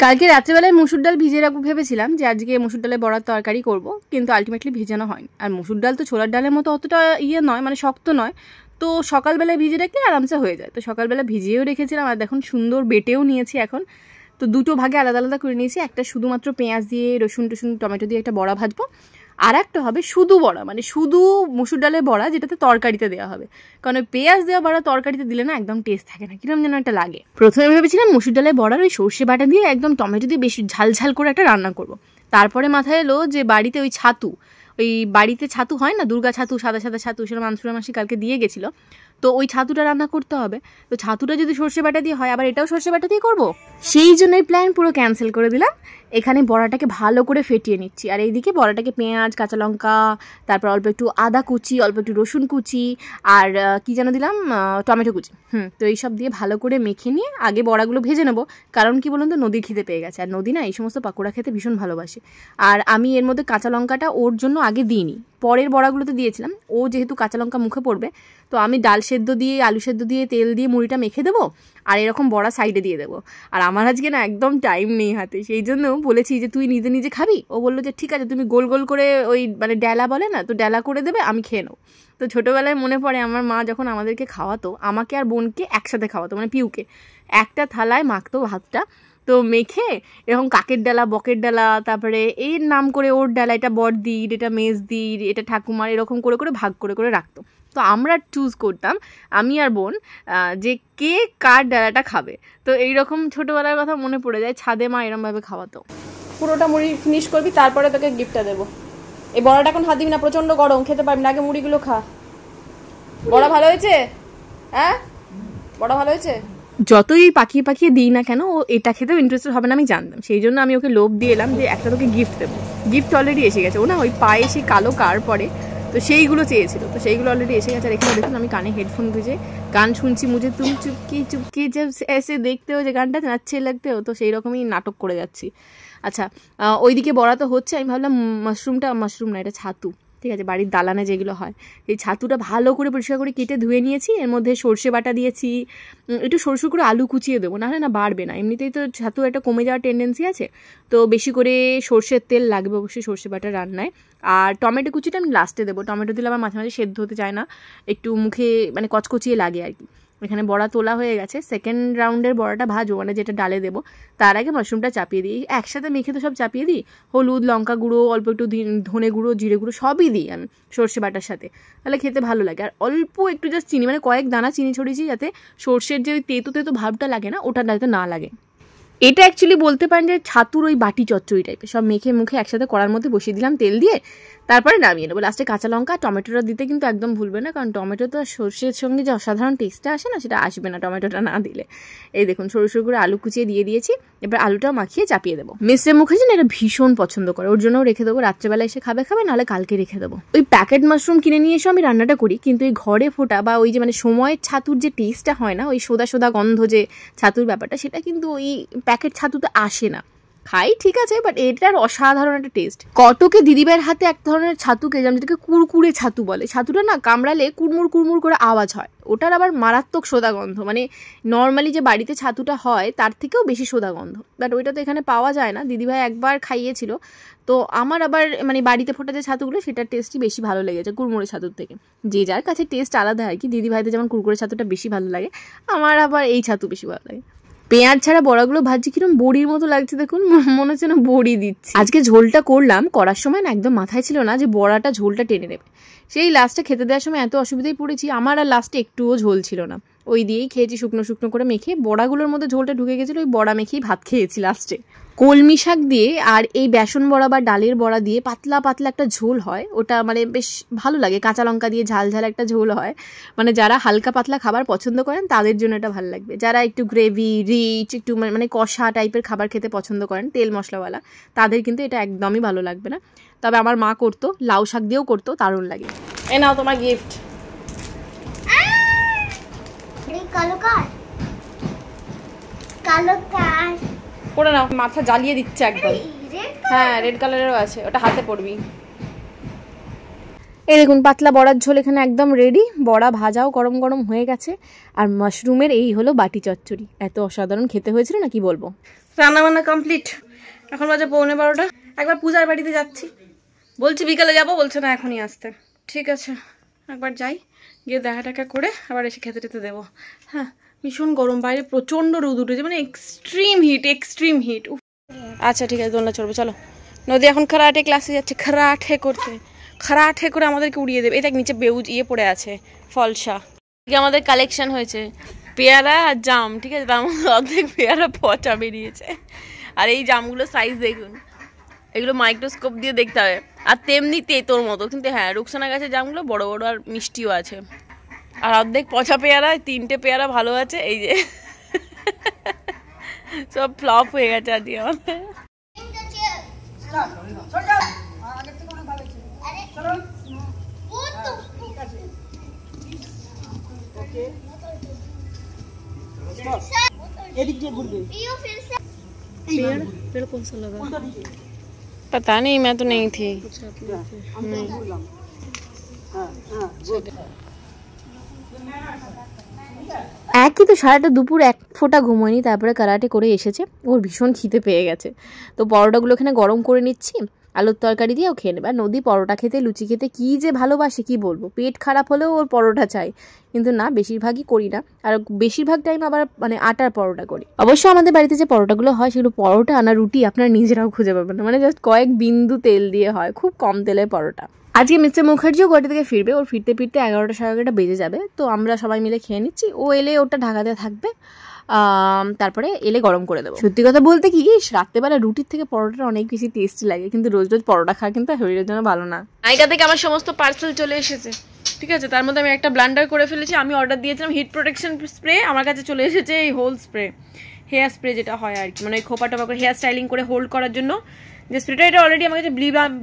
কালকে রাত্রেবেলায় মুসুর ডাল ভিজিয়ে রাখবো ভেবেছিলাম যে আজকে মুসুর ডালে বড়ার তরকারি করব, কিন্তু আলটিমেটলি ভেজানো হয়নি। আর মুসুর ডাল তো ছোলার ডালের মতো অতটা নয়, মানে শক্ত নয়, তো সকালবেলায় ভিজিয়ে রাখলে আরামসে হয়ে যায়। তো সকালবেলা ভিজিয়েও রেখেছিলাম, আর দেখুন সুন্দর বেটেও নিয়েছি এখন। তো দুটো ভাগে আলাদা আলাদা করে নিয়েছি। একটা শুধুমাত্র পেঁয়াজ দিয়ে রসুন টসুন টমেটো দিয়ে একটা বড়া ভাজবো, আর একটা হবে শুধু বড়া, মানে শুধু মুসুর ডালের বড়া, যেটাতে তরকারিতে দেওয়া হবে। কারণ ওই পেঁয়াজ দেওয়া বড়া তরকারিতে দিলে না একদম টেস্ট থাকে না, কিরকম যেন একটা লাগে। প্রথমে ভেবেছিলাম মুসুর ডালের বড়ার ওই সর্ষে বাটা দিয়ে একদম টমেটো দিয়ে বেশি ঝাল ঝাল করে একটা রান্না করব। তারপরে মাথায় এলো যে বাড়িতে ওই ছাতু, ওই বাড়িতে ছাতু হয় না, দুর্গা ছাতু, সাদা সাদা ছাতু, সেটা মানসুরা মাসি কালকে দিয়ে গেছিলো। তো ওই ছাতুটা রান্না করতে হবে। তো ছাতুটা যদি সর্ষে বাটা দিয়ে হয়, আবার এটাও সর্ষে বাটা দিয়ে করবো, সেই জন্যই প্ল্যান পুরো ক্যান্সেল করে দিলাম। এখানে বড়াটাকে ভালো করে ফেটিয়ে নিচ্ছি, আর এইদিকে বড়াটাকে পেঁয়াজ, কাঁচা লঙ্কা, তারপর অল্প একটু আদা কুচি, অল্প একটু রসুন কুচি, আর কি যেন দিলাম, টমেটো কুচি। তো এইসব দিয়ে ভালো করে মেখে নিয়ে আগে বড়াগুলো ভেজে নেবো। কারণ কি বলুন তো, নদীর খিদে পেয়ে গেছে, আর নদী না এই সমস্ত পাকোড়া খেতে ভীষণ ভালোবাসে। আর আমি এর মধ্যে কাঁচা লঙ্কাটা ওর জন্য আগে দিইনি, পরের বড়াগুলোতে দিয়েছিলাম। ও যেহেতু কাঁচা লঙ্কা মুখে পড়বে, তো আমি ডাল সেদ্ধ দিয়ে, আলু সেদ্ধ দিয়ে, তেল দিয়ে মুড়িটা মেখে দেবো, আর এরকম বড়া সাইডে দিয়ে দেবো। আর আমার আজকে না একদম টাইম নেই হাতে, সেই জন্য বলেছি যে তুই নিজে নিজে খাবি। ও বললো যে ঠিক আছে, তুমি গোল গোল করে ওই মানে ডেলা বলে না, তো ডেলা করে দেবে, আমি খেয়ে নেবো। তো ছোটোবেলায় মনে পড়ে আমার মা যখন আমাদেরকে খাওয়াতো, আমাকে আর বোনকে একসাথে খাওয়াতো, মানে পিউকে একটা থালায় মাখতো ভাতটা। তো মেখে এরকম কাকের ডালা, বকের ডালা, তারপরে এর নাম করে ওর ডালা, এটা বড়দির, এটা মেজদির, এটা ঠাকুমার, এরকম করে করে ভাগ করে করে রাখতো। তো আমরা চুজ করতাম, আমি আর বোন, যে কে কার ডালাটা খাবে। তো এইরকম ছোটোবেলার কথা মনে পড়ে যায়। ছাদে মা এরমভাবে খাওয়াতো। পুরোটা মুড়ি ফিনিশ করবি, তারপরে তোকে গিফটটা দেবো। এই বড়াটা এখন হাত দিবি না, প্রচণ্ড গরম, খেতে পারবি না, আগে মুড়িগুলো খা। বড়া ভালো হয়েছে? হ্যাঁ, বড়া ভালো হয়েছে। যতই পাকিয়ে পাকিয়ে দিই না কেন, ও এটা খেতেও ইন্টারেস্টেড হবে না আমি জানতাম। সেই জন্য আমি ওকে লোভ দিয়ে এলাম যে একটা তোকে গিফট দেবো। গিফট অলরেডি এসে গেছে। ও না ওই পায়ে সেই কালো কার পরে, তো সেইগুলো চেয়েছিল, তো সেইগুলো অলরেডি এসে গেছে। আর এখানে দেখুন আমি কানে হেডফোন গুঁজে গান শুনছি। মুঝে তুম চুপকি চুপকি যে এসে দেখতে হো, যে গানটা নাচছে লাগতে হো, তো সেই রকমই নাটক করে যাচ্ছি। আচ্ছা, ওইদিকে বড়া তো হচ্ছে, আমি ভাবলাম মাশরুম না, এটা ছাতু, ঠিক আছে, বাড়ির দালানে যেগুলো হয়, এই ছাতুটা ভালো করে পরিষ্কার করে কেটে ধুয়ে নিয়েছি। এর মধ্যে সর্ষে বাটা দিয়েছি, একটু সরষে করে আলু কুচিয়ে দেবো, নাহলে না বাড়বে না। এমনিতেই তো ছাতু একটা কমে যাওয়ার টেন্ডেন্সি আছে, তো বেশি করে সর্ষের তেল লাগবে অবশ্যই সর্ষে বাটা রান্নায়। আর টমেটো কুচিটা আমি লাস্টে দেবো, টমেটো দিলে আমার মাঝে মাঝে সেদ্ধ হতে চায় না, একটু মুখে মানে কচকচিয়ে লাগে আর কি। এখানে বড়া তোলা হয়ে গেছে, সেকেন্ড রাউন্ডের বড়াটা ভাজবো, মানে যেটা ডালে দেবো। তার আগে মাশরুমটা চাপিয়ে দিই, একসাথে মেখে তো সব চাপিয়ে দিই। হলুদ, লঙ্কা গুঁড়ো, অল্প একটু ধনে গুঁড়ো, জিরে গুঁড়ো সবই দিই আমি সর্ষে বাটার সাথে, তাহলে খেতে ভালো লাগে। আর অল্প একটু জাস্ট চিনি, মানে কয়েক দানা চিনি ছড়িয়েছি, যাতে সর্ষের যে ওই তেতো তেতো ভাবটা লাগে না, ওটা যাতে না লাগে। এটা অ্যাকচুয়ালি বলতে পারেন যে ছাতুর ওই বাটি চচ্চড়ি টাইপের। সব মেখে মুখে একসাথে কড়ার মধ্যে বসিয়ে দিলাম তেল দিয়ে, তারপরে নামিয়ে নেবো। লাস্টে কাঁচা লঙ্কা, টমেটোটা দিতে কিন্তু একদম ভুলবে না, কারণ টমেটো তো সর্ষের সঙ্গে যে অসাধারণ টেস্টটা আসে না, সেটা আসবে না টমেটোটা না দিলে। এই দেখুন সরু করে আলু কুচিয়ে দিয়ে দিয়েছি, এবার আলুটাও মাখিয়ে চাপিয়ে দেবো। মিস্টার মুখার্জি না এটা ভীষণ পছন্দ করে, ওর জন্যও রেখে দেবো, রাত্রেবেলা এসে খাবে, নাহলে কালকে রেখে দেবো। ওই প্যাকেট মাশরুম কিনে নিয়ে এসে আমি রান্নাটা করি, কিন্তু এই ঘরে ফোটা বা ওই যে মানে সময়ের ছাতুর যে টেস্টটা হয় না, ওই সোদা সোদা গন্ধ যে ছাতুর ব্যাপারটা, সেটা কিন্তু ওই প্যাকেট ছাতুতে আসে না। খাই ঠিক আছে, বাট এটার অসাধারণ একটা টেস্ট। কটকে দিদিভাইয়ের হাতে এক ধরনের ছাতুকে, যেমন যেটাকে কুরকুরে ছাতু বলে, ছাতুটা না কামড়ালে কুড়মুড় কুড়মুড় করে আওয়াজ হয়, ওটার আবার মারাত্মক সোদা গন্ধ, মানে নর্মালি যে বাড়িতে ছাতুটা হয় তার থেকেও বেশি সোদা গন্ধ। বাট ওইটা তো এখানে পাওয়া যায় না, দিদিভাই একবার খাইয়েছিল, তো আমার আবার মানে বাড়িতে ফোটা যে ছাতুগুলো, সেটার টেস্টই বেশি ভালো লেগেছে কুড়মুড়ে ছাতুর থেকে। যে যার কাছে টেস্ট আলাদা আর কি, দিদিভাইদের যেমন কুরকুরে ছাতুটা বেশি ভালো লাগে, আমার আবার এই ছাতু বেশি ভালো লাগে। পেঁয়াজ ছাড়া বড়াগুলো ভাজছি, কিরকম বড়ির মতো লাগছে দেখুন, মনে হচ্ছে না বড়ি দিচ্ছি। আজকে ঝোলটা করলাম, করার সময় না একদম মাথায় ছিল না যে বড়াটা ঝোলটা টেনে নেবে। সেই লাস্টে খেতে দেওয়ার সময় এত অসুবিধায় পড়েছি, আমার আর লাস্টে একটুও ঝোল ছিল না, ওই দিয়েই খেয়েছি শুকনো শুকনো করে মেখে। বড়াগুলোর মধ্যে ঝোলটা ঢুকে গেছিলো, ওই বড়া মেখেই ভাত খেয়েছি লাস্টে। কলমি শাক দিয়ে আর এই বেসন বড়া বা ডালের বড়া দিয়ে পাতলা পাতলা একটা ঝোল হয়, ওটা মানে বেশ ভালো লাগে, কাঁচা লঙ্কা দিয়ে ঝাল ঝাল একটা ঝোল হয়। মানে যারা হালকা পাতলা খাবার পছন্দ করেন তাদের জন্য এটা ভালো লাগবে, যারা একটু গ্রেভি রিচ, একটু মানে কষা টাইপের খাবার খেতে পছন্দ করেন, তেল মশলাওয়ালা, তাদের কিন্তু এটা একদমই ভালো লাগবে না। তবে আমার মা করতো, লাউ শাক দিয়েও করতো, দারুণ লাগে। এ নাও তোমার গিফট। পরে নাও, মাথা জ্বালিয়ে দিচ্ছে একদম। হ্যাঁ, রেড কালারেরও আছে, ওটা হাতে পড়বি। এই দেখুন পাতলা বড়ার ঝোল এখানে একদম রেডি, বড়া ভাজাও গরম গরম হয়ে গেছে, আর মাশরুমের এই হলো বাটি চচ্চড়ি। এত অসাধারণ খেতে হয়েছিল না, কি বলবো। রান্না বান্না কমপ্লিট। এখন বাজে 11:15। একবার পূজার বাড়িতে যাচ্ছি, বলছি বিকালে যাবো, বলছে না এখনই আসতে। ঠিক আছে একবার যাই, গিয়ে দেখা টাকা করে আবার এসে খেতে টেতে দেবো। হ্যাঁ ভীষণ গরম, বাইরে প্রচণ্ড রোদ উঠেছে, মানে এক্সট্রিম হিট এক্সট্রিম হিট। আচ্ছা ঠিক আছে দোলনা চড়বো চলো। নদী এখন কারাটে ক্লাসে যাচ্ছে, কারাটে করতে, কারাটে করে আমাদেরকে উড়িয়ে দেবে। এটা নিচে বেউজ পড়ে আছে ফলসা। আমাদের কালেকশন হয়েছে পেয়ারা আর জাম, ঠিক আছে, তার মধ্যে অর্ধেক পেয়ারা পচা বেরিয়েছে। আর এই জামগুলোর সাইজ দেখুন, এগুলো মাইক্রোস্কোপ দিয়ে দেখতে হবে। আর তেমনি তেতোর মতো, কিন্তু হ্যাঁ রুকসানা গাছের জামগুলো বড় বড় আর মিষ্টিও আছে। আর অর্ধেক পচা পেয়ারা, 3টে পেয়ারা ভালো আছে, এই যে সব ফ্লপ হয়ে গেছে আজকে আমাদের। पता नहीं, मैं तो नहीं थी। একই তো সারাটা দুপুর এক ফোঁটা ঘুমোয়নি, তারপরে কারাটে করে এসেছে, ওর ভীষণ খিদে পেয়ে গেছে। তো পরোটাগুলো এখানে গরম করে নিচ্ছি, আলুর তরকারি দিয়েও খেয়ে নেবে। আর নদী পরোটা খেতে লুচি খেতে কী যে ভালোবাসে কি বলবো, পেট খারাপ হলেও ওর পরোটা চাই। কিন্তু না, বেশিরভাগই করি না, আর বেশিরভাগ টাইম আবার মানে আটার পরোটা করি। অবশ্য আমাদের বাড়িতে যে পরোটাগুলো হয় সেগুলো পরোটা না রুটি আপনারা নিজেরাও খুঁজে পাবেন না, মানে জাস্ট কয়েক বিন্দু তেল দিয়ে হয়, খুব কম তেলের পরোটা। আজকে মিস্টার মুখার্জিও গুয়াহাটি থেকে ফিরবে, ওর ফিরতে ফিরতে 11টা সাড়ে 11টা বেজে যাবে। তো আমরা সবাই মিলে খেয়ে নিচ্ছি, ও এলে ওটা ঢাকাতে থাকবে, তারপরে এলে গরম করে দেবো। সত্যি কথা বলতে কি, রাত্রেবেলা রুটির থেকে পরোটাটা অনেক বেশি টেস্টি লাগে, কিন্তু রোজ রোজ পরোটা খাওয়া কিন্তু শরীরের জন্য ভালো না। নাইকা থেকে আমার সমস্ত পার্সেল চলে এসেছে, ঠিক আছে, তার মধ্যে আমি একটা ব্লান্ডার করে ফেলেছি। আমি অর্ডার দিয়েছিলাম হিট প্রোটেকশন স্প্রে, আমার কাছে চলে এসেছে এই হোল স্প্রে, হেয়ার স্প্রে যেটা হয় আর কি, মানে ওই খোপা টোপা করে হেয়ার স্টাইলিং করে হোল্ড করার জন্য যে স্প্রেটা, এটা অলরেডি আমার কাছে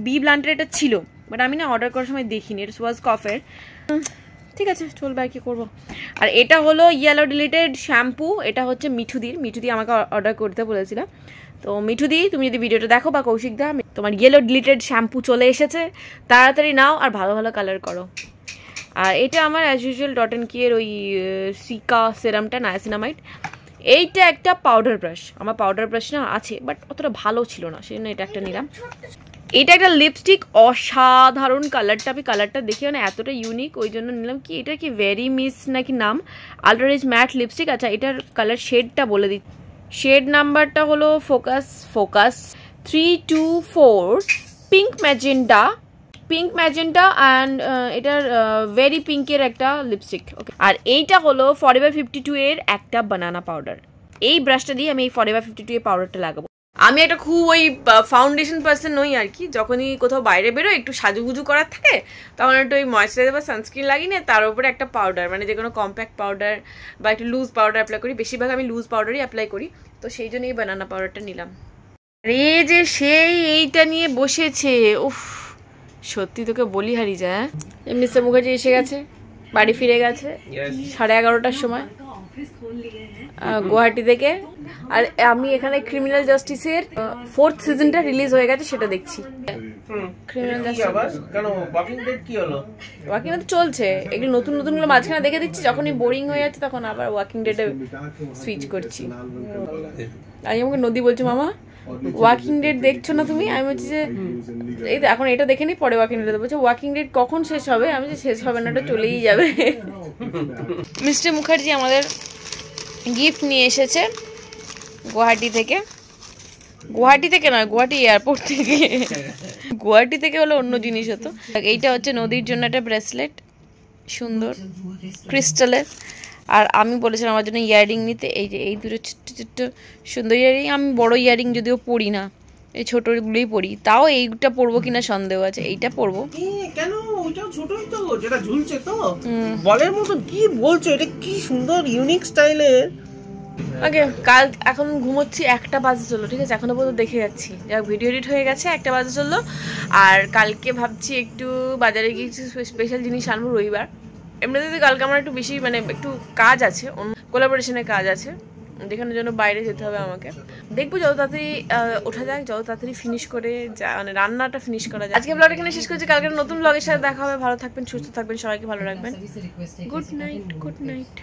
বি ব্লান্ডার এটা ছিল, বাট আমি না অর্ডার করার সময় দেখিনি, এটা ওয়াজ কফের। ঠিক আছে চলবে, আর কি করবো। আর এটা হলো ইয়েলো ডিলিটেড শ্যাম্পু, এটা হচ্ছে মিঠুদি আমাকে অর্ডার করতে বলেছিলাম। তো মিঠুদি, তুমি যদি ভিডিওটা দেখো বা কৌশিক দা, তোমার ইয়েলো ডিলিটেড শ্যাম্পু চলে এসেছে, তাড়াতাড়ি নাও আর ভালো ভালো কালার করো। আর এটা আমার অ্যাজ ইউজুয়াল ডট অ্যান্ড কিয়ের ওই সিকা সেরামটা, নায়াসিনামাইড। এইটা একটা পাউডার ব্রাশ, আমার পাউডার ব্রাশ না আছে বাট অতটা ভালো ছিল না, সেই জন্য এটা একটা নিলাম। এটা একটা লিপস্টিক, অসাধারণ কালারটা, আমি কালারটা দেখি মানে এতটা ইউনিক, ওই জন্য নিলাম। কি এটা কি ভেরি মিস নাকি নাম, আলট্রা রিচ ম্যাট লিপস্টিক। আচ্ছা এটার কালার শেডটা বলে দিই, শেড নাম্বারটা হলো ফোকাস 324 পিঙ্ক ম্যাজেন্টা অ্যান্ড এটার ভেরি পিঙ্কের একটা লিপস্টিক। ওকে, আর এইটা হলো ফরএভার 52 এর একটা বানানা পাউডার। এই ব্রাশটা দিয়ে আমি এই ফরএভার 52 এর পাউডারটা লাগাবো। আমি একটা খুব ওই ফাউন্ডেশন পার্সন নই আর কি, যখনই কোথাও বাইরে বেরো একটু সাজুগুজু করার থাকে তখন একটু ওই ময়েশ্চারাইজার বা সানস্ক্রিন লাগিয়ে নিয়ে তার উপরে একটা পাউডার, মানে যে কোনো কম্প্যাক্ট পাউডার বা একটু লুজ পাউডার অ্যাপ্লাই করি। বেশিরভাগ আমি লুজ পাউডারই অ্যাপ্লাই করি, তো সেই জন্য এই বানানা পাউডারটা নিলাম। আরে যে সেই এইটা নিয়ে বসেছে, উফ সত্যি তোকে বলি হারিয়ে যায়। মিস্টার মুখার্জি এসে গেছে, বাড়ি ফিরে গেছে 11:30টার সময় গুয়াহাটি থেকে। আর আমি এখানে ক্রিমিনাল জাস্টিসের 4th সিজনটা রিলিজ হয়ে গেছে, সেটা দেখছি। ক্রিমিনাল জাস্টিস ওয়াকিং ডেড চলছে, এগুলো নতুন গুলো মাঝখানে দেখে দিচ্ছি, যখনই বোরিং হয়ে যাচ্ছে তখন আবার ওয়াকিং ডেডে সুইচ করছি। আর আমাকে নদী বলছে, মামা ওয়াকিং ডেড দেখছো না তুমি? আমি বলছি যে এই এখন এটা দেখে নি, পরে ওয়াকিং ডেড। বলছে ওয়াকিং ডেড কখন শেষ হবে? আমি যে শেষ হবে না, এটা চলেই যাবে। মিস্টার মুখার্জি আমাদের গিফট নিয়ে এসেছে গুয়াহাটি থেকে নয়, গুয়াহাটি এয়ারপোর্ট থেকে। গুয়াহাটি থেকে হলো অন্য জিনিস হতো। এইটা হচ্ছে নদীর জন্য একটা ব্রেসলেট, সুন্দর ক্রিস্টালের। আর আমি বলেছিলাম আমার জন্য ইয়াররিং নিতে, এই যে এই দুটো ছোট্ট ছোট্ট সুন্দর ইয়াররিং। আমি বড় ইয়াররিং যদিও পরি না, এই ছোটগুলোই পরি, তাও এইটা পরবো কিনা সন্দেহ আছে। এইটা পরবো কেন? ওইটাও ছোটই তো, যেটা ঝুলছে তো বলের মতন। কি বলছো? এটা কি সুন্দর ইউনিক স্টাইলের। ওকে, কাল এখন ঘুমোচ্ছি, 1টা বাজে চললো, ঠিক আছে, এখনো পর্যন্ত দেখে যাচ্ছি। যাক ভিডিও এডিট হয়ে গেছে, 1টা বাজে চললো। আর কালকে ভাবছি একটু বাজারে গিয়ে কিছু স্পেশাল জিনিস আনবো রবিবার। এমনিতে কালকে আমার একটু বেশি মানে একটু কাজ আছে, কোলাবোরেশনের কাজ আছে, যেখানের জন্য বাইরে যেতে হবে আমাকে। দেখবো যত তাড়াতাড়ি ওঠা যায়, যত তাড়াতাড়ি ফিনিশ করে মানে রান্নাটা ফিনিশ করা যায়। আজকে ব্লগটা এখানে শেষ করছি, কালকে নতুন ব্লগের সাথে দেখা হবে। ভালো থাকবেন, সুস্থ থাকবেন, সবাইকে ভালো রাখবেন। Good night.